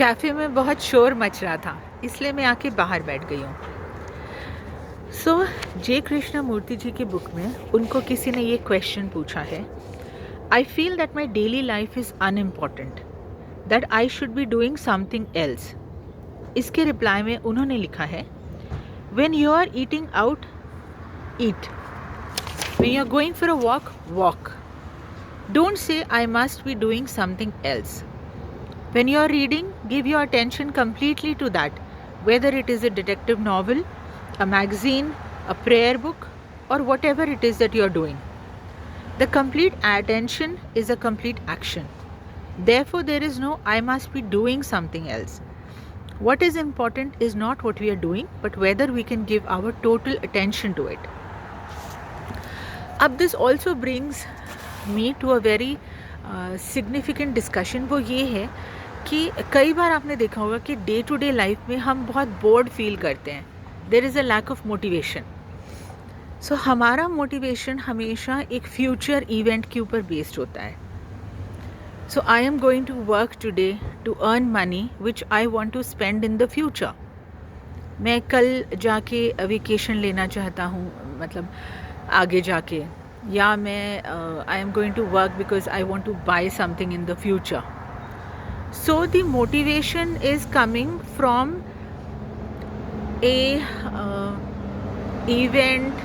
Cafe में बहुत शोर मच रहा था, इसलिए मैं आके बाहर बैठ गई हूँ। सो जे कृष्णमूर्ति जी की बुक में उनको किसी ने ये क्वेश्चन पूछा है, I feel that my daily life is unimportant, that I should be doing something else. इसके रिप्लाई में उन्होंने लिखा है, when you are eating out, eat, when you are going for a walk, walk, don't say I must be doing something else. When you are reading, give your attention completely to that, whether it is a detective novel, a magazine, a prayer book, or whatever it is that you are doing. The complete attention is a complete action. Therefore, there is no I must be doing something else. What is important is not what we are doing, but whether we can give our total attention to it. अब this also brings me to a very significant discussion. वो ये है कि कई बार आपने देखा होगा कि डे टू डे लाइफ में हम बहुत बोर्ड फील करते हैं. There is a lack of motivation. So हमारा मोटिवेशन हमेशा एक फ्यूचर इवेंट के ऊपर बेस्ड होता है. So I am going to work today to earn money which I want to spend in the future. मैं कल जाके वेकेशन लेना चाहता हूँ, मतलब आगे जाके, या मैं I am going to work because I want to buy something in the future. So the motivation is coming from a event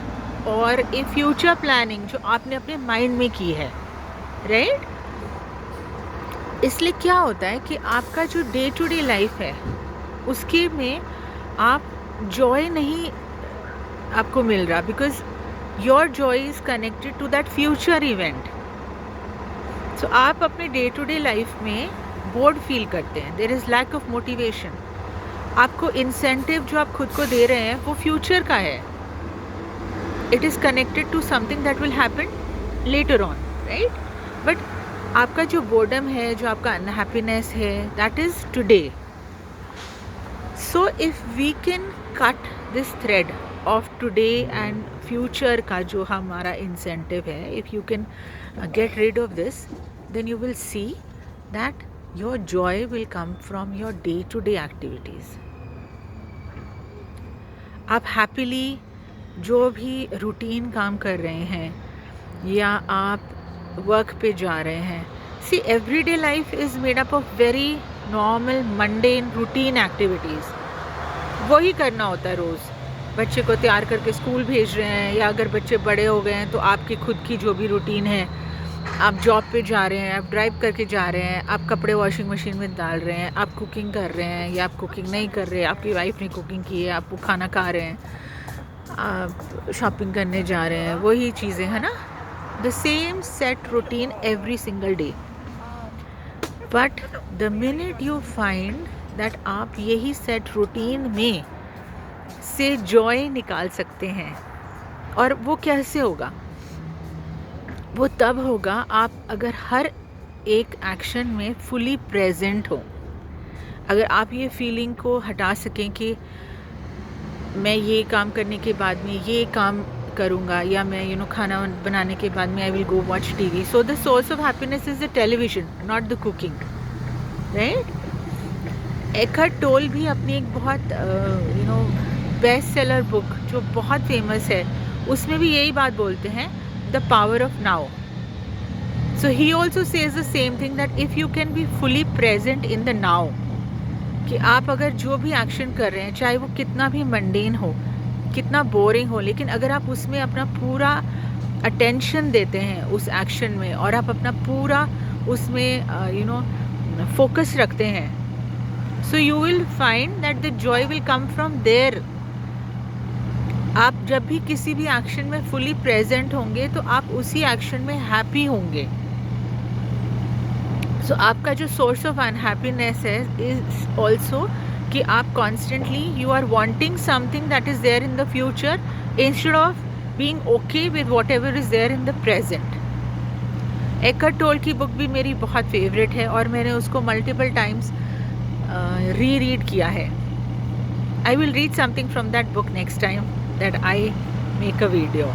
or a future planning जो आपने अपने माइंड में की है, राइट? इसलिए क्या होता है कि आपका जो डे टू डे लाइफ है उसके में आप जॉय नहीं आपको मिल रहा, because your joy is connected to that future event. So आप अपने डे टू डे लाइफ में बोर्ड फील करते हैं. There is lack of motivation. आपको इंसेंटिव जो आप खुद को दे रहे हैं वो फ्यूचर का है. It is connected to something that will happen later on, right? But आपका जो बोर्डम है, जो आपका अनहैप्पीनेस है, that is today. So if we can cut this thread of today and future का जो हमारा इंसेंटिव है, if you can get rid of this, then you will see that your joy will come from your day-to-day activities. आप happily जो भी routine काम कर रहे हैं या आप वर्क पे जा रहे हैं, see everyday life is made up of very normal mundane routine activities. वही करना होता है रोज़. बच्चे को तैयार करके स्कूल भेज रहे हैं, या अगर बच्चे बड़े हो गए हैं तो आपकी खुद की जो भी रूटीन है, आप जॉब पे जा रहे हैं, आप ड्राइव करके जा रहे हैं, आप कपड़े वॉशिंग मशीन में डाल रहे हैं, आप कुकिंग कर रहे हैं या आप कुकिंग नहीं कर रहे, आपकी वाइफ ने कुकिंग की है, आप वो खाना खा रहे हैं, आप शॉपिंग करने जा रहे हैं, वही चीज़ें हैं ना. The same set routine every single day. But the minute you find that आप यही सेट रूटीन में से जॉय निकाल सकते हैं, और वो कैसे होगा? वो तब होगा आप अगर हर एक एक्शन में फुली प्रेजेंट हो. अगर आप ये फीलिंग को हटा सकें कि मैं ये काम करने के बाद में ये काम करूँगा, या मैं खाना बनाने के बाद में I will go watch TV. So the source of happiness is the television, not the cooking, right? Eckhart Tolle भी अपनी एक बहुत बेस्ट सेलर बुक जो बहुत फेमस है, उसमें भी यही बात बोलते हैं, the power of now. So he also says the same thing, that if you can be fully present in the now, कि आप अगर जो भी एक्शन कर रहे हैं, चाहे वो कितना भी मंडेन हो, कितना बोरिंग हो, लेकिन अगर आप उसमें अपना पूरा अटेंशन देते हैं उस एक्शन में, और आप अपना पूरा उसमें फोकस रखते हैं, so you will find that the joy will come from there. आप जब भी किसी भी एक्शन में फुली प्रेजेंट होंगे तो आप उसी एक्शन में हैप्पी होंगे. सो आपका जो सोर्स ऑफ अनहैप्पीनेस है इज ऑल्सो कि आप constantly you are wanting something that is there in the future instead of being okay with whatever is there in the present. Eckhart Tolle की book भी मेरी बहुत favourite है, और मैंने उसको मल्टीपल टाइम्स रीड किया है. I will read something from that book next time that I make a video.